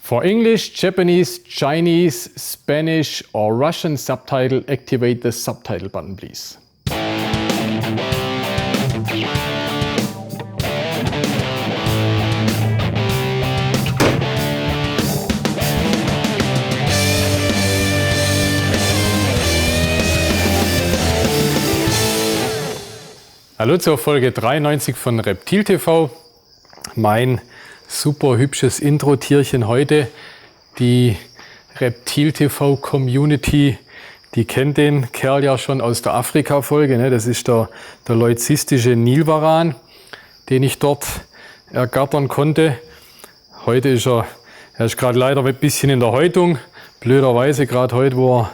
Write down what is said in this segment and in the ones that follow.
For English, Japanese, Chinese, Spanish or Russian subtitle, activate the subtitle button, please. Hallo zur Folge 93 von Reptil TV. Mein super hübsches Intro-Tierchen heute. Die Reptil TV Community, die kennt den Kerl ja schon aus der Afrika-Folge. Ne? Das ist der leucistische Nilvaran, den ich dort ergattern konnte. Heute ist er ist gerade leider ein bisschen in der Häutung. Blöderweise gerade heute, wo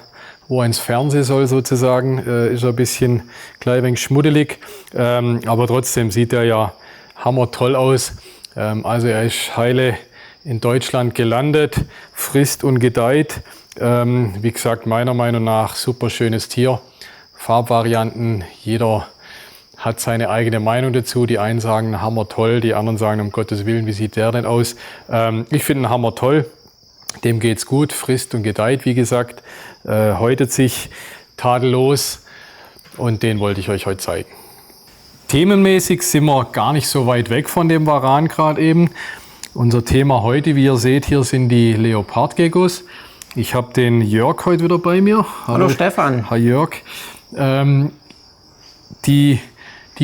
er ins Fernsehen soll sozusagen, ist er ein bisschen gleich ein wenig schmuddelig. Aber trotzdem sieht er ja hammertoll aus. Also er ist heile in Deutschland gelandet, frisst und gedeiht. Wie gesagt, meiner Meinung nach super schönes Tier. Farbvarianten, jeder hat seine eigene Meinung dazu. Die einen sagen hammertoll, die anderen sagen um Gottes Willen, wie sieht der denn aus? Ich finde ihn hammertoll. Dem geht's gut, frisst und gedeiht, wie gesagt, häutet sich tadellos und den wollte ich euch heute zeigen. Themenmäßig sind wir gar nicht so weit weg von dem Varan gerade eben. Unser Thema heute, wie ihr seht, hier sind die Leopardgeckos. Ich habe den Jörg heute wieder bei mir. Hallo Stefan. Hi Jörg. Die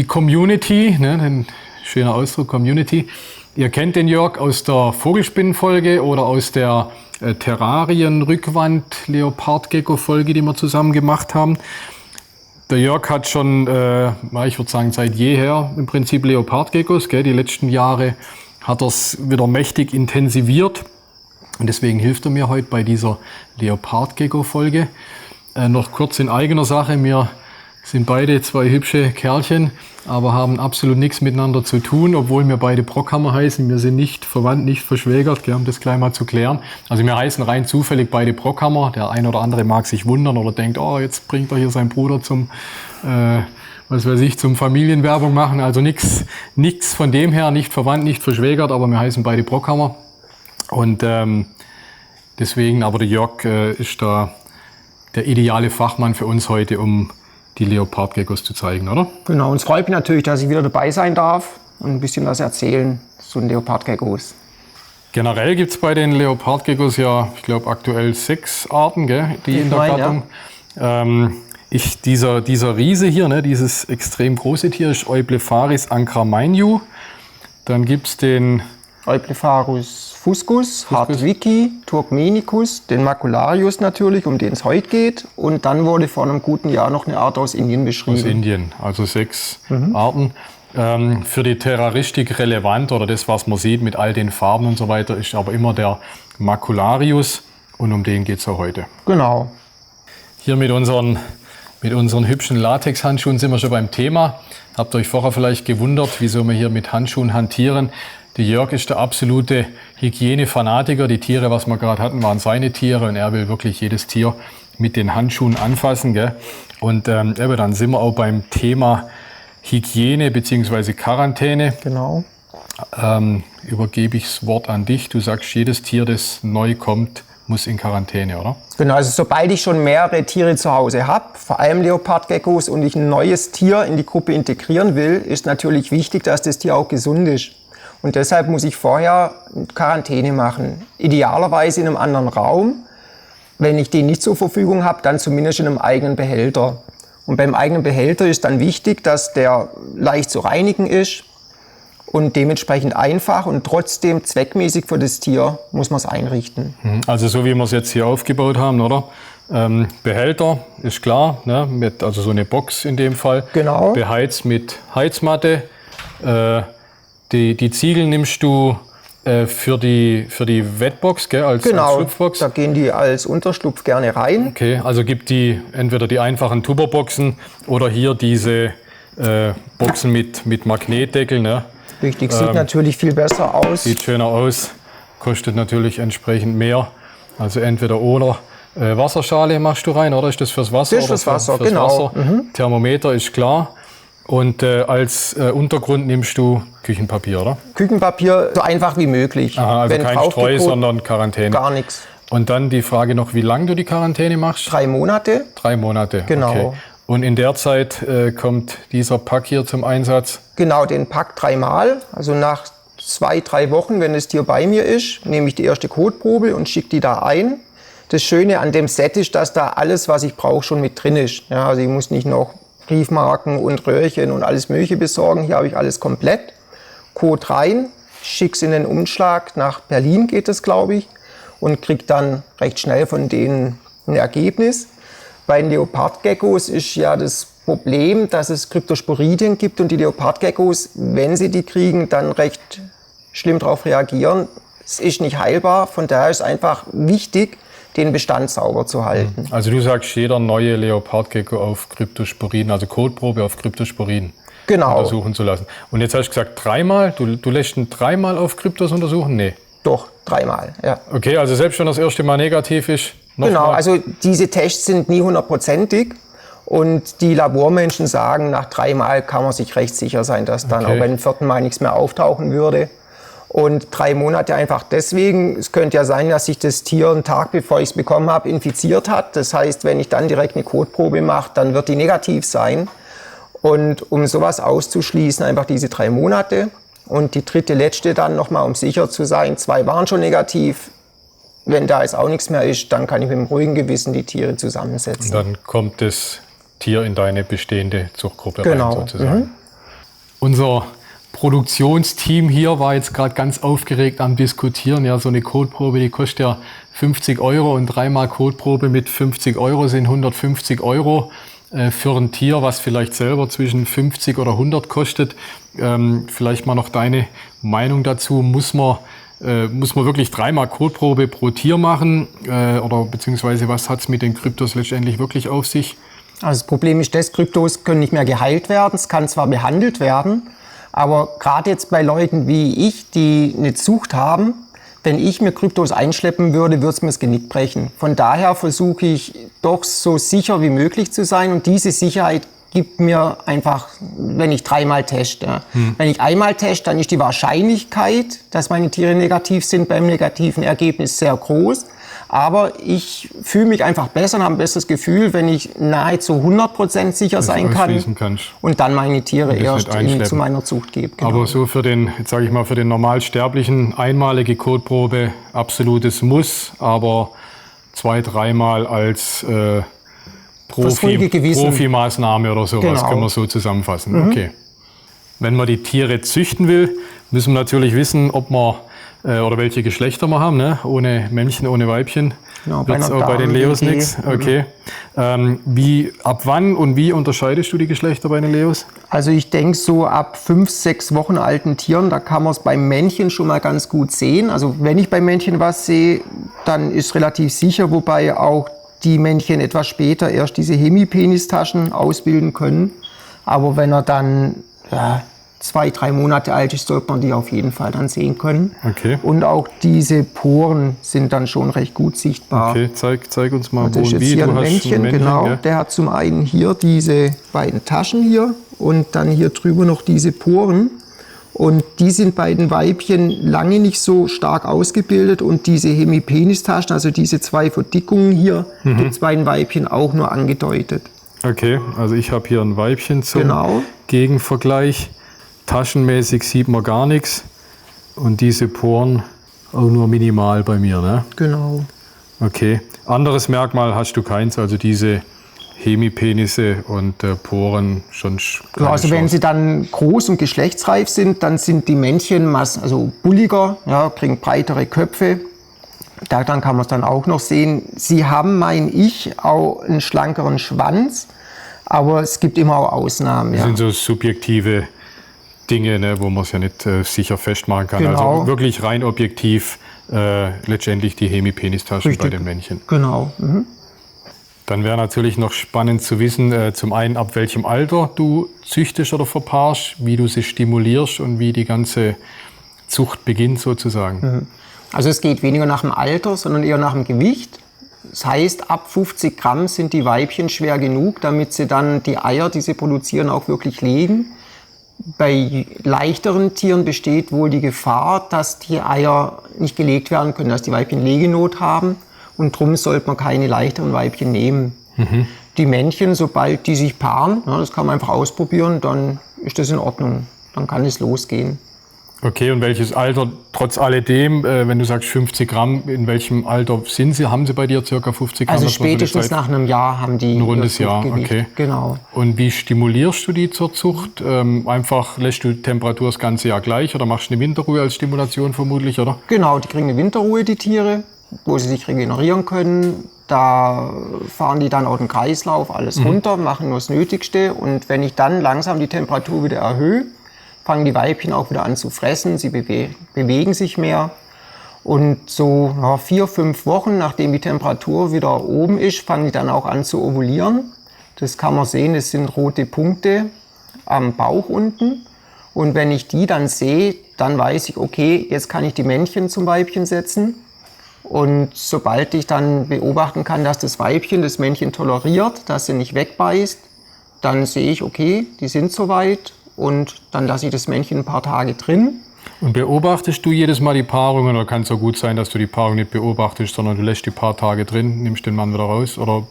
Community, ne, ein schöner Ausdruck, Community. Ihr kennt den Jörg aus der Vogelspinnenfolge oder aus der Terrarien-Rückwand-Leopardgecko-Folge, die wir zusammen gemacht haben. Der Jörg hat schon, ich würde sagen, seit jeher im Prinzip Leopardgeckos. Die letzten Jahre hat er es wieder mächtig intensiviert. Und deswegen hilft er mir heute bei dieser Leopardgecko-Folge. Noch kurz in eigener Sache. Wir sind beide zwei hübsche Kerlchen, aber haben absolut nichts miteinander zu tun, obwohl wir beide Brockhammer heißen. Wir sind nicht verwandt, nicht verschwägert, um das gleich mal zu klären. Also wir heißen rein zufällig beide Brockhammer. Der ein oder andere mag sich wundern oder denkt, oh, jetzt bringt er hier seinen Bruder zum, zum Familienwerbung machen. Also nichts von dem her, nicht verwandt, nicht verschwägert, aber wir heißen beide Brockhammer. Und deswegen, aber der Jörg ist da der ideale Fachmann für uns heute, um die Leopardgeckos zu zeigen, oder? Genau, und es freut mich natürlich, dass ich wieder dabei sein darf und ein bisschen was erzählen zu den Leopardgeckos. Generell gibt es bei den Leopardgeckos ja, ich glaube aktuell 6 Arten, die in der Gattung. Ja. Dieser Riese hier, ne, dieses extrem große Tier ist Euplepharis ankra-mainyu. Dann gibt es den Euplepharus fuscus, Hartwicki, Turkmenicus, den Macularius natürlich, um den es heute geht. Und dann wurde vor einem guten Jahr noch eine Art aus Indien beschrieben. Aus Indien, also 6 Arten. Für die Terroristik relevant oder das, was man sieht mit all den Farben und so weiter, ist aber immer der Macularius und um den geht es auch heute. Genau. Hier mit unseren hübschen Latex-Handschuhen sind wir schon beim Thema. Habt ihr euch vorher vielleicht gewundert, wieso wir hier mit Handschuhen hantieren? Der Jörg ist der absolute Hygienefanatiker. Die Tiere, was wir gerade hatten, waren seine Tiere und er will wirklich jedes Tier mit den Handschuhen anfassen. Und dann sind wir auch beim Thema Hygiene bzw. Quarantäne. Genau. Übergebe ich das Wort an dich. Du sagst, jedes Tier, das neu kommt, muss in Quarantäne, oder? Genau, also sobald ich schon mehrere Tiere zu Hause habe, vor allem Leopardgeckos, und ich ein neues Tier in die Gruppe integrieren will, ist natürlich wichtig, dass das Tier auch gesund ist. Und deshalb muss ich vorher Quarantäne machen. Idealerweise in einem anderen Raum. Wenn ich den nicht zur Verfügung habe, dann zumindest in einem eigenen Behälter. Und beim eigenen Behälter ist dann wichtig, dass der leicht zu reinigen ist und dementsprechend einfach und trotzdem zweckmäßig für das Tier muss man es einrichten. Also so wie wir es jetzt hier aufgebaut haben, oder? Behälter ist klar, ne? Also so eine Box in dem Fall. Genau. Beheizt mit Heizmatte. Die Ziegel nimmst du für die Wetbox, als Schlupfbox? Genau, da gehen die als Unterschlupf gerne rein. Okay, also gibt die entweder die einfachen Tupperboxen oder hier diese Boxen mit Magnetdeckel. Ne? Richtig, sieht natürlich viel besser aus. Sieht schöner aus, kostet natürlich entsprechend mehr. Also entweder oder. Wasserschale machst du rein, oder ist das fürs Wasser? Das ist fürs Wasser, fürs genau. Wasser. Thermometer ist klar. Und als Untergrund nimmst du Küchenpapier, oder? Küchenpapier so einfach wie möglich. Aha, also Wenn kein Streu, sondern Quarantäne. Gar nichts. Und dann die Frage noch, wie lange du die Quarantäne machst? 3 Monate. 3 Monate, Genau. Okay. Und in der Zeit kommt dieser Pack hier zum Einsatz? Genau, den Pack 3-mal. Also nach 2-3 Wochen, wenn das Tier bei mir ist, nehme ich die erste Kotprobe und schicke die da ein. Das Schöne an dem Set ist, dass da alles, was ich brauche, schon mit drin ist. Ja, also ich muss nicht noch Briefmarken und Röhrchen und alles Mögliche besorgen. Hier habe ich alles komplett. Kot rein, schick's in den Umschlag. Nach Berlin geht es, glaube ich. Und kriege dann recht schnell von denen ein Ergebnis. Bei den Leopardgeckos ist ja das Problem, dass es Cryptosporidien gibt und die Leopardgeckos, wenn sie die kriegen, dann recht schlimm darauf reagieren. Es ist nicht heilbar, von daher ist es einfach wichtig, den Bestand sauber zu halten. Also du sagst, jeder neue Leopardgecko auf Cryptosporin, also Kotprobe auf Cryptosporin untersuchen zu lassen. Und jetzt hast du gesagt 3-mal, du lässt ihn 3-mal auf Kryptos untersuchen? Nee. Doch, 3-mal, ja. Okay, also selbst wenn das erste Mal negativ ist, Genau, mal. also diese Tests sind nie 100%ig und die Labormenschen sagen, nach 3-mal kann man sich recht sicher sein, dass dann auch beim 4. Mal nichts mehr auftauchen würde. Und 3 Monate einfach deswegen, es könnte ja sein, dass sich das Tier einen Tag bevor ich es bekommen habe, infiziert hat. Das heißt, wenn ich dann direkt eine Kotprobe mache, dann wird die negativ sein. Und um sowas auszuschließen, einfach diese 3 Monate. Und die dritte, letzte dann nochmal, um sicher zu sein, 2 waren schon negativ. Wenn da jetzt auch nichts mehr ist, dann kann ich mit einem ruhigen Gewissen die Tiere zusammensetzen. Und dann kommt das Tier in deine bestehende Zuchtgruppe rein, sozusagen. Unser Produktionsteam hier war jetzt gerade ganz aufgeregt am Diskutieren. Ja, so eine Kotprobe, die kostet ja 50 € und 3-mal Kotprobe mit 50 € sind 150 € für ein Tier, was vielleicht selber zwischen 50 oder 100 kostet. Vielleicht mal noch deine Meinung dazu. Muss man wirklich 3-mal Kotprobe pro Tier machen? Oder beziehungsweise was hat es mit den Kryptos letztendlich wirklich auf sich? Also das Problem ist, Kryptos können nicht mehr geheilt werden. Es kann zwar behandelt werden, aber gerade jetzt bei Leuten wie ich, die eine Zucht haben, wenn ich mir Kryptos einschleppen würde, würde es mir das Genick brechen. Von daher versuche ich doch so sicher wie möglich zu sein und diese Sicherheit gibt mir einfach, wenn ich 3-mal teste. Wenn ich einmal teste, dann ist die Wahrscheinlichkeit, dass meine Tiere negativ sind, beim negativen Ergebnis sehr groß. Aber ich fühle mich einfach besser und habe ein besseres Gefühl, wenn ich nahezu 100% sicher sein kann und dann meine Tiere erst zu meiner Zucht gebe. Genau. Aber so für den, jetzt sage ich mal, für den Normalsterblichen einmalige Kotprobe absolutes Muss, aber 2-3-mal als Profimaßnahme oder sowas, können wir so zusammenfassen. Okay. Wenn man die Tiere züchten will, müssen wir natürlich wissen, ob man oder welche Geschlechter wir haben, ne? Ohne Männchen, ohne Weibchen. Genau, wird es auch bei den Leos nichts. Okay. Ab wann und wie unterscheidest du die Geschlechter bei den Leos? Also ich denke so ab 5-6 Wochen alten Tieren, da kann man es beim Männchen schon mal ganz gut sehen. Also wenn ich beim Männchen was sehe, dann ist relativ sicher, wobei auch die Männchen etwas später erst diese Hemipenistaschen ausbilden können. Aber wenn er dann 2-3 Monate alt ist, sollte man die auf jeden Fall dann sehen können. Okay. Und auch diese Poren sind dann schon recht gut sichtbar. Okay, zeig uns mal, das ist jetzt hier ein Männchen, genau. Ja. Der hat zum einen hier diese beiden Taschen hier und dann hier drüber noch diese Poren. Und die sind bei den Weibchen lange nicht so stark ausgebildet und diese Hemipenistaschen, also diese 2 Verdickungen hier, gibt es bei den Weibchen auch nur angedeutet. Okay, also ich habe hier ein Weibchen zum Gegenvergleich. Taschenmäßig sieht man gar nichts und diese Poren auch nur minimal bei mir, ne? Genau. Okay. Anderes Merkmal hast du keins, also diese Hemipenisse und Poren schon. Genau, also wenn sie dann groß und geschlechtsreif sind, dann sind die Männchen also bulliger, ja, kriegen breitere Köpfe. Daran kann man es dann auch noch sehen. Sie haben, meine ich, auch einen schlankeren Schwanz, aber es gibt immer auch Ausnahmen. Das sind so subjektive Dinge, ne, wo man es ja nicht sicher festmachen kann. Genau. Also wirklich rein objektiv letztendlich die Hemipenistaschen bei den Männchen. Genau. Dann wäre natürlich noch spannend zu wissen, zum einen ab welchem Alter du züchtest oder verpaarst, wie du sie stimulierst und wie die ganze Zucht beginnt sozusagen. Also es geht weniger nach dem Alter, sondern eher nach dem Gewicht. Das heißt, ab 50 Gramm sind die Weibchen schwer genug, damit sie dann die Eier, die sie produzieren, auch wirklich legen. Bei leichteren Tieren besteht wohl die Gefahr, dass die Eier nicht gelegt werden können, dass die Weibchen Legenot haben. Und darum sollte man keine leichteren Weibchen nehmen. Die Männchen, sobald die sich paaren, ja, das kann man einfach ausprobieren, dann ist das in Ordnung. Dann kann es losgehen. Okay, und welches Alter, trotz alledem, wenn du sagst 50 Gramm, in welchem Alter sind sie? Haben sie bei dir ca. 50 Gramm? Also spätestens nach einem Jahr haben die ein rundes Jahr, Zuchtgewicht. okay. Genau. Und wie stimulierst du die zur Zucht? Einfach lässt du Temperatur das ganze Jahr gleich oder machst du eine Winterruhe als Stimulation vermutlich, oder? Genau, die kriegen eine Winterruhe, die Tiere, wo sie sich regenerieren können. Da fahren die dann auch den Kreislauf, alles runter, machen nur das Nötigste. Und wenn ich dann langsam die Temperatur wieder erhöhe, fangen die Weibchen auch wieder an zu fressen, sie bewegen sich mehr. Und so 4-5 Wochen, nachdem die Temperatur wieder oben ist, fangen die dann auch an zu ovulieren. Das kann man sehen, es sind rote Punkte am Bauch unten. Und wenn ich die dann sehe, dann weiß ich, okay, jetzt kann ich die Männchen zum Weibchen setzen. Und sobald ich dann beobachten kann, dass das Weibchen das Männchen toleriert, dass sie nicht wegbeißt, dann sehe ich, okay, die sind soweit. Und dann lasse ich das Männchen ein paar Tage drin. Und beobachtest du jedes Mal die Paarung oder kann es so gut sein, dass du die Paarung nicht beobachtest, sondern du lässt die paar Tage drin, nimmst den Mann wieder raus? Oder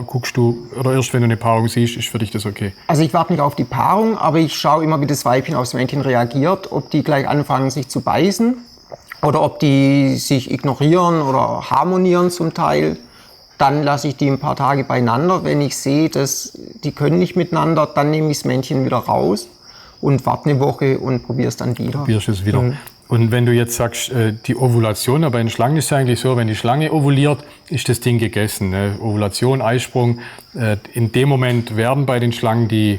guckst du, oder erst wenn du eine Paarung siehst, ist für dich das okay? Also ich warte nicht auf die Paarung, aber ich schaue immer, wie das Weibchen aufs Männchen reagiert, ob die gleich anfangen, sich zu beißen oder ob die sich ignorieren oder harmonieren zum Teil. Dann lasse ich die ein paar Tage beieinander. Wenn ich sehe, dass die können nicht miteinander, dann nehme ich das Männchen wieder raus und warte eine Woche und probiere es dann wieder. Probierst es wieder. Und wenn du jetzt sagst, die Ovulation, aber bei den Schlangen ist es eigentlich so, wenn die Schlange ovuliert, ist das Ding gegessen. Ne? Ovulation, Eisprung, in dem Moment werden bei den Schlangen die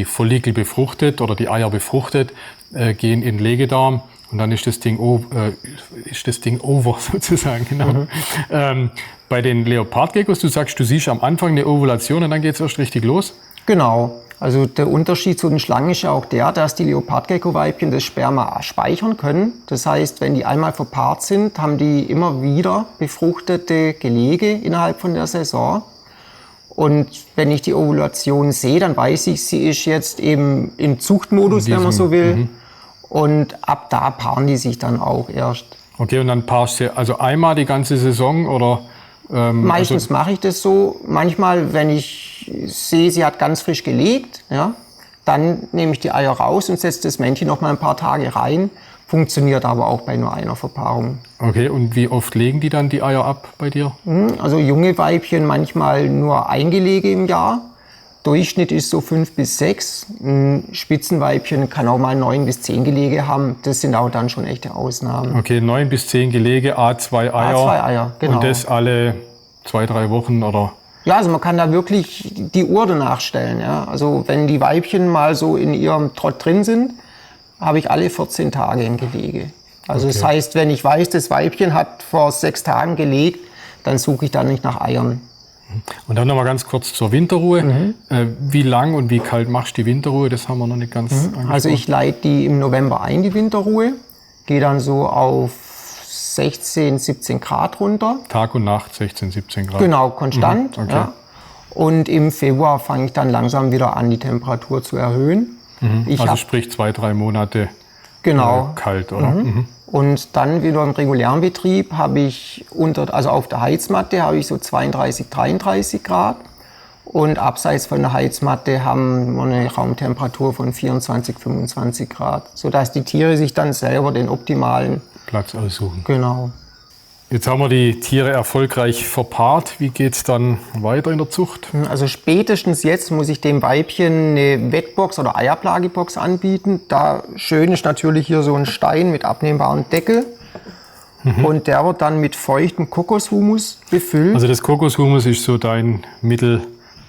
Follikel befruchtet oder die Eier befruchtet, gehen in den Legedarm und dann ist das Ding over sozusagen. Genau. Bei den Leopardgeckos, du sagst, du siehst am Anfang eine Ovulation und dann geht es erst richtig los? Genau. Also der Unterschied zu den Schlangen ist ja auch der, dass die Leopardgecko-Weibchen das Sperma speichern können. Das heißt, wenn die einmal verpaart sind, haben die immer wieder befruchtete Gelege innerhalb von der Saison. Und wenn ich die Ovulation sehe, dann weiß ich, sie ist jetzt eben im Zuchtmodus, wenn man so will. Und ab da paaren die sich dann auch erst. Okay, und dann paarst du also einmal die ganze Saison oder? Meistens mache ich das so. Manchmal, wenn ich sehe, sie hat ganz frisch gelegt, ja, dann nehme ich die Eier raus und setze das Männchen noch mal ein paar Tage rein. Funktioniert aber auch bei nur einer Verpaarung. Okay, und wie oft legen die dann die Eier ab bei dir? Also junge Weibchen manchmal nur ein Gelege im Jahr. Durchschnitt ist so 5 bis 6. Ein Spitzenweibchen kann auch mal 9 bis 10 Gelege haben. Das sind auch dann schon echte Ausnahmen. Okay, 9 bis 10 Gelege, A2 Eier. A2 Eier, genau. Und das alle 2-3 Wochen oder? Ja, also man kann da wirklich die Uhr danach stellen. Ja. Also wenn die Weibchen mal so in ihrem Trott drin sind, habe ich alle 14 Tage ein Gelege. Also okay. Das heißt, wenn ich weiß, das Weibchen hat vor 6 Tagen gelegt, dann suche ich da nicht nach Eiern. Und dann noch mal ganz kurz zur Winterruhe. Wie lang und wie kalt machst du die Winterruhe? Das haben wir noch nicht ganz angesprochen. Also ich leite die im November ein, die Winterruhe. Gehe dann so auf 16, 17 Grad runter. Tag und Nacht 16, 17 Grad? Genau, konstant. Okay. Ja. Und im Februar fange ich dann langsam wieder an, die Temperatur zu erhöhen. Also sprich 2-3 Monate genau. Kalt, oder? Und dann wieder im regulären Betrieb habe ich also auf der Heizmatte habe ich so 32, 33 Grad. Und abseits von der Heizmatte haben wir eine Raumtemperatur von 24, 25 Grad. Sodass die Tiere sich dann selber den optimalen Platz aussuchen. Genau. Jetzt haben wir die Tiere erfolgreich verpaart. Wie geht es dann weiter in der Zucht? Also spätestens jetzt muss ich dem Weibchen eine Wettbox oder Eierplagebox anbieten. Da schön ist natürlich hier so ein Stein mit abnehmbarem Deckel. Und der wird dann mit feuchtem Kokoshumus befüllt. Also das Kokoshumus ist so dein Mittel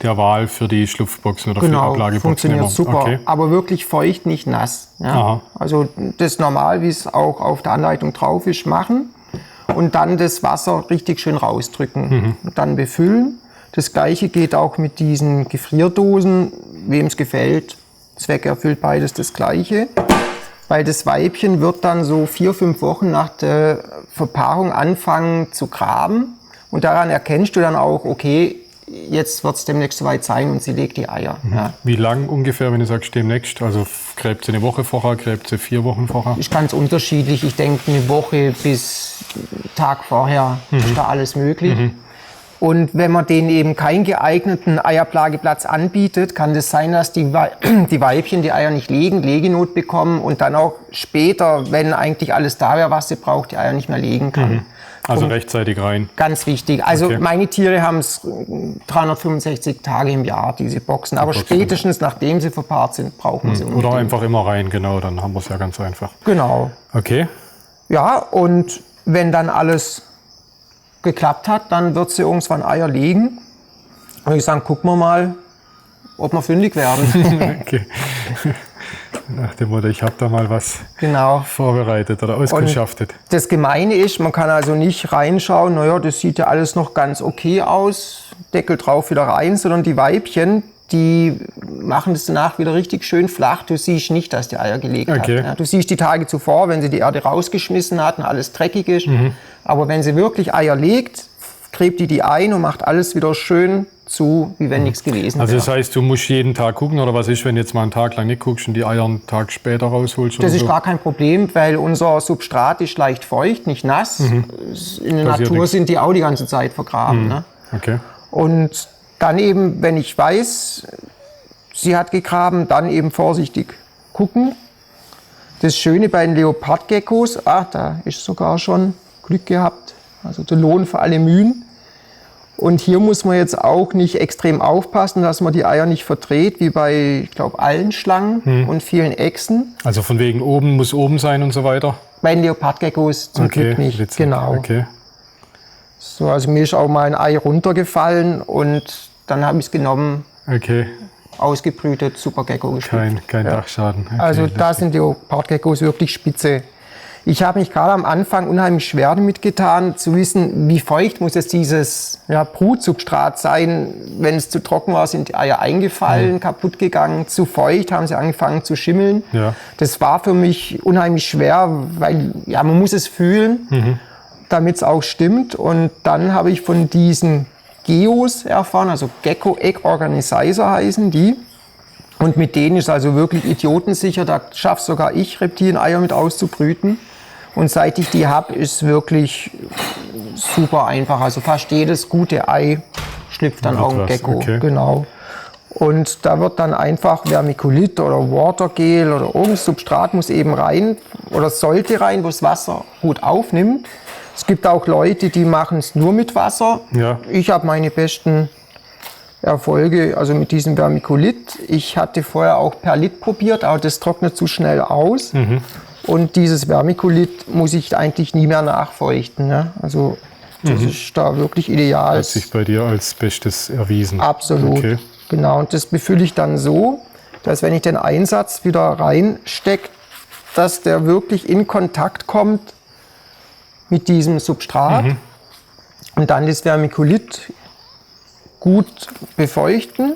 der Wahl für die Schlupfboxen oder für die Ablageboxen? Funktioniert super, okay. Aber wirklich feucht, nicht nass. Ja? Also das ist normal, wie es auch auf der Anleitung drauf ist, machen. Und dann das Wasser richtig schön rausdrücken und dann befüllen. Das Gleiche geht auch mit diesen Gefrierdosen. Wem es gefällt, Zweck erfüllt beides das Gleiche. Weil das Weibchen wird dann so 4-5 Wochen nach der Verpaarung anfangen zu graben. Und daran erkennst du dann auch, okay, jetzt wird es demnächst soweit sein und sie legt die Eier. Ja. Wie lang ungefähr, wenn du sagst demnächst? Also gräbt sie eine Woche vorher, gräbt sie 4 Wochen vorher? Ist ganz unterschiedlich. Ich denke, eine Woche bis Tag vorher ist da alles möglich. Und wenn man denen eben keinen geeigneten Eierplageplatz anbietet, kann das sein, dass die Weibchen die Eier nicht legen, Legenot bekommen und dann auch später, wenn eigentlich alles da wäre, was sie braucht, die Eier nicht mehr legen kann. Also rechtzeitig rein. Ganz wichtig. Also Okay. meine Tiere haben es 365 Tage im Jahr, diese Boxen. Aber spätestens nachdem sie verpaart sind, brauchen wir sie unbedingt. Oder einfach immer rein, genau, dann haben wir es ja ganz einfach. Genau. Okay. Ja, und wenn dann alles geklappt hat, dann wird sie irgendwann Eier legen. Und ich sage, gucken wir mal, ob wir fündig werden. Okay. Nach dem Motto, ich habe da mal was Genau. vorbereitet oder ausgeschaftet. Das Gemeine ist, man kann also nicht reinschauen, naja, das sieht ja alles noch ganz okay aus, Deckel drauf, wieder rein, sondern die Weibchen, die machen das danach wieder richtig schön flach. Du siehst nicht, dass die Eier gelegt hat. Ja, du siehst die Tage zuvor, wenn sie die Erde rausgeschmissen hat und alles dreckig ist. Aber wenn sie wirklich Eier legt, gräbt die ein und macht alles wieder schön zu, wie wenn nichts gewesen wäre. Also das heißt, du musst jeden Tag gucken, oder was ist, wenn du jetzt mal einen Tag lang nicht guckst und die Eier einen Tag später rausholst? Oder Das ist so? gar kein Problem, weil unser Substrat ist leicht feucht, nicht nass. In der Passiert Natur nichts. sind die auch die ganze Zeit vergraben. Ne? Okay. Und dann eben, wenn ich weiß, sie hat gegraben, dann eben vorsichtig gucken. Das Schöne bei den Leopardgeckos, da ist sogar schon Glück gehabt, also der Lohn für alle Mühen. Und hier muss man jetzt auch nicht extrem aufpassen, dass man die Eier nicht verdreht, wie bei, ich glaube, allen Schlangen und vielen Echsen. Also von wegen oben muss oben sein und so weiter? Bei den Leopardgeckos zum Glück nicht. witzig. Genau. Okay. So, also mir ist auch mal ein Ei runtergefallen und dann habe ich es genommen, Okay, ausgebrütet, super Gecko geschlüpft. kein Dachschaden. Okay, Also da lustig. sind Leopardgeckos wirklich spitze. Ich habe mich gerade am Anfang unheimlich schwer damit getan, zu wissen, wie feucht muss jetzt dieses Brutsubstrat sein. Wenn es zu trocken war, sind die Eier eingefallen, kaputt gegangen. Zu feucht, haben sie angefangen zu schimmeln. Ja. Das war für mich unheimlich schwer, weil man muss es fühlen, damit es auch stimmt. Und dann habe ich von diesen Geos erfahren, also Gecko Egg Organizer heißen die. Und mit denen ist also wirklich idiotensicher, da schafft sogar ich, Reptilieneier mit auszubrüten. Und seit ich die habe, ist wirklich super einfach. Also fast jedes gute Ei schlüpft dann auch ein Gecko. Okay. Genau. Und da wird dann einfach Vermiculit oder Watergel oder irgendein Substrat muss eben rein oder sollte rein, wo das Wasser gut aufnimmt. Es gibt auch Leute, die machen es nur mit Wasser. Ja. Ich habe meine besten Erfolge, also mit diesem Vermiculit. Ich hatte vorher auch Perlit probiert, aber das trocknet zu schnell aus. Und dieses Vermiculit muss ich eigentlich nie mehr nachfeuchten. Ne? Also das ist da wirklich ideal. Hat sich bei dir als Bestes erwiesen. Absolut. Okay. Genau, und das befülle ich dann so, dass wenn ich den Einsatz wieder reinstecke, dass der wirklich in Kontakt kommt mit diesem Substrat. Und dann das Vermiculit gut befeuchten.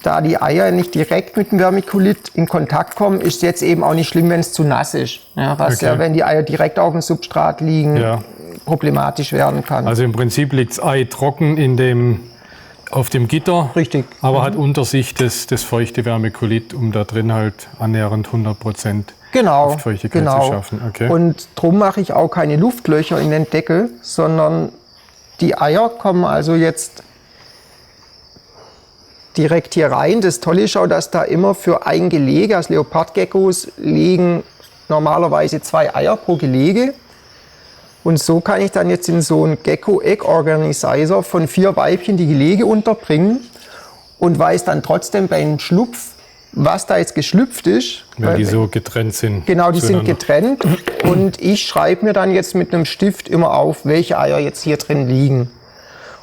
Da die Eier nicht direkt mit dem Vermiculit in Kontakt kommen, ist jetzt eben auch nicht schlimm, wenn es zu nass ist. Ja, was Okay. ja, wenn die Eier direkt auf dem Substrat liegen, problematisch werden kann. Also im Prinzip liegt das Ei trocken auf dem Gitter, Richtig. aber hat unter sich das feuchte Vermiculit, um da drin halt annähernd 100% Genau, Luftfeuchtigkeit genau. zu schaffen. Okay. Und drum mache ich auch keine Luftlöcher in den Deckel, sondern die Eier kommen also jetzt direkt hier rein. Das Tolle ist auch, dass da immer für ein Gelege, also Leopardgeckos legen normalerweise 2 Eier pro Gelege. Und so kann ich dann jetzt in so einen Gecko Egg Organizer von 4 Weibchen die Gelege unterbringen und weiß dann trotzdem beim Schlupf, was da jetzt geschlüpft ist. Wenn die so getrennt sind. Genau, die sind zueinander. getrennt und ich schreibe mir dann jetzt mit einem Stift immer auf, welche Eier jetzt hier drin liegen.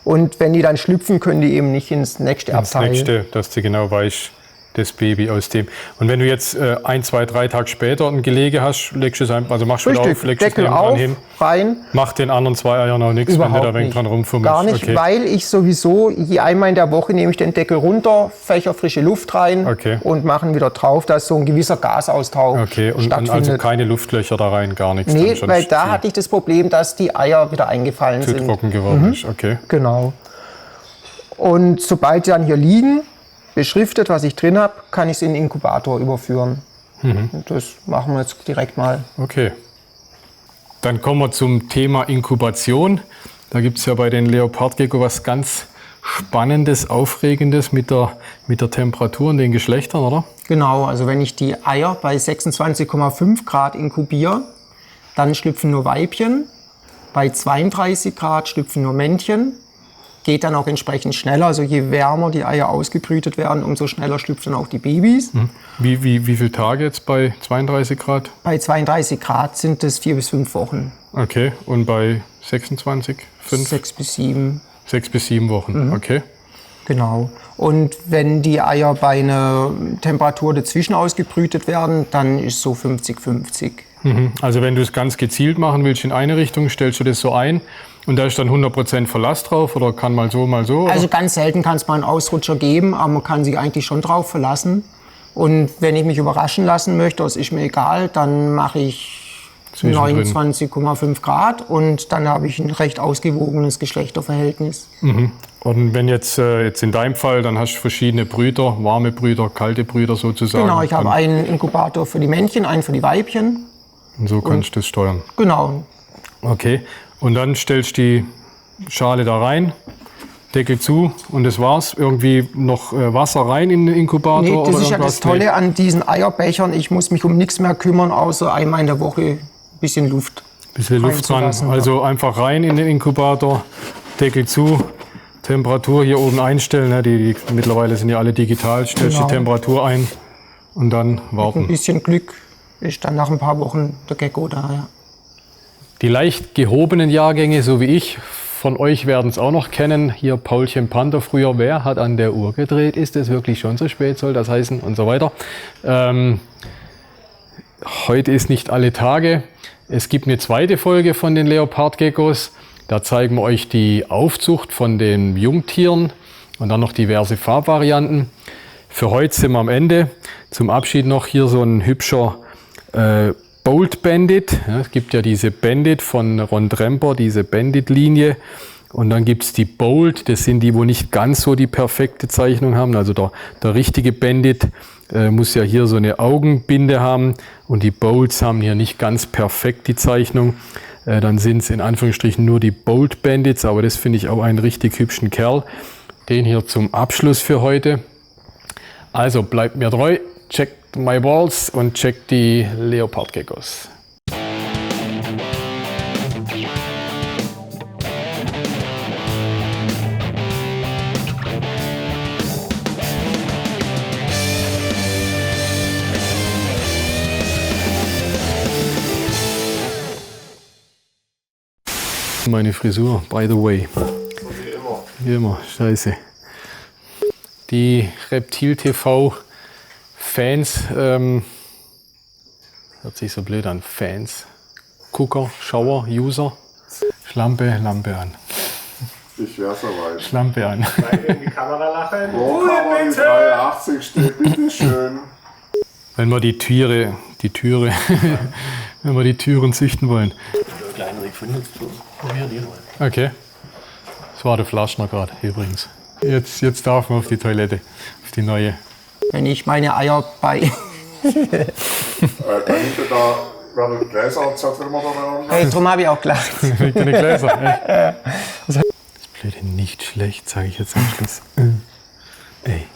Und wenn die dann schlüpfen, können die eben nicht ins nächste Das Abteil. nächste, dass du genau weißt, das Baby aus dem. Und wenn du jetzt 1, 2, 3 Tage später ein Gelege hast, legst du es einfach, also machst du wieder auf, legst Deckel es auf, hin, rein. macht den anderen 2 Eiern auch nichts, wenn du da ein wenig dran rumfummelst. Gar nicht, weil ich sowieso einmal in der Woche nehme ich den Deckel runter, fächer frische Luft rein und machen wieder drauf, dass so ein gewisser Gasaustausch stattfindet. Also keine Luftlöcher da rein, gar nichts. Nee, weil da hatte ich das Problem, dass die Eier wieder eingefallen sind. Zu trocken geworden ist, okay. Genau. Und sobald sie dann hier liegen, beschriftet, was ich drin habe, kann ich sie in den Inkubator überführen. Und das machen wir jetzt direkt mal. Okay. Dann kommen wir zum Thema Inkubation. Da gibt es ja bei den Leopardgecko was ganz Spannendes, Aufregendes mit der Temperatur und den Geschlechtern, oder? Genau, also wenn ich die Eier bei 26,5 Grad inkubiere, dann schlüpfen nur Weibchen. Bei 32 Grad schlüpfen nur Männchen. Geht dann auch entsprechend schneller. Also je wärmer die Eier ausgebrütet werden, umso schneller schlüpfen auch die Babys. Wie viele Tage jetzt bei 32 Grad? Bei 32 Grad sind es 4 bis 5 Wochen. Okay, und bei 26, 5? 6 bis 7. 6 bis 7 Wochen, okay. Genau. Und wenn die Eier bei einer Temperatur dazwischen ausgebrütet werden, dann ist so 50-50. Also wenn du es ganz gezielt machen willst in eine Richtung, stellst du das so ein und da ist dann 100% Verlass drauf oder kann mal so, mal so? Oder? Also ganz selten kann es mal einen Ausrutscher geben, aber man kann sich eigentlich schon drauf verlassen. Und wenn ich mich überraschen lassen möchte, das ist mir egal, dann mache ich 29,5 Grad und dann habe ich ein recht ausgewogenes Geschlechterverhältnis. Und wenn jetzt in deinem Fall, dann hast du verschiedene Brüter, warme Brüter, kalte Brüter sozusagen. Genau, ich habe einen Inkubator für die Männchen, einen für die Weibchen. Und so kannst du das steuern. Genau. Okay, und dann stellst du die Schale da rein, Deckel zu und das war's. Irgendwie noch Wasser rein in den Inkubator? Nee, das oder ist ja das Tolle an diesen Eierbechern. Ich muss mich um nichts mehr kümmern, außer einmal in der Woche ein bisschen Luft. Bisschen Luft dran. Also einfach rein in den Inkubator, Deckel zu, Temperatur hier oben einstellen. Ne? Die mittlerweile sind ja alle digital. Stellst die Temperatur ein und dann warten. Ein bisschen Glück ist dann nach ein paar Wochen der Gecko da. Ja. Die leicht gehobenen Jahrgänge, so wie ich, von euch werden es auch noch kennen. Hier Paulchen Panther früher. Wer hat an der Uhr gedreht? Ist es wirklich schon so spät? Soll das heißen? Und so weiter. Heute ist nicht alle Tage. Es gibt eine zweite Folge von den Leopardgeckos. Da zeigen wir euch die Aufzucht von den Jungtieren und dann noch diverse Farbvarianten. Für heute sind wir am Ende. Zum Abschied noch hier so ein hübscher Bold Bandit. Ja, es gibt ja diese Bandit von Ron Tremper, diese Bandit-Linie. Und dann gibt es die Bold, das sind die, wo nicht ganz so die perfekte Zeichnung haben. Also der richtige Bandit muss ja hier so eine Augenbinde haben und die Bolds haben hier nicht ganz perfekt die Zeichnung. Dann sind es in Anführungsstrichen nur die Bold Bandits, aber das finde ich auch einen richtig hübschen Kerl. Den hier zum Abschluss für heute. Also bleibt mir treu, checkt my balls und checkt die Leopardgeckos. Meine Frisur, by the way. Wie immer. Wie immer, scheiße. Die Reptil-TV-Fans, hört sich so blöd an, Fans, Gucker, Schauer, User, Schlampe, Lampe an. Ich wäre soweit. Schlampe an. In die Kamera lachen. Wo kann man die 83 steht? Bitte schön. Wenn wir die Türe, wenn wir die Türen züchten wollen. Kleinere gefunden, probieren die mal. Okay. Das war der Flaschner gerade übrigens. Jetzt darf man auf die Toilette, auf die neue. Wenn ich meine Eier bei... Kann ich da werden Gläser abgesetzt, wenn wir da mal Hey, drum habe ich auch gelacht. Wegen deine Gläser. Das Blöde nicht schlecht, sage ich jetzt am Schluss. Ey.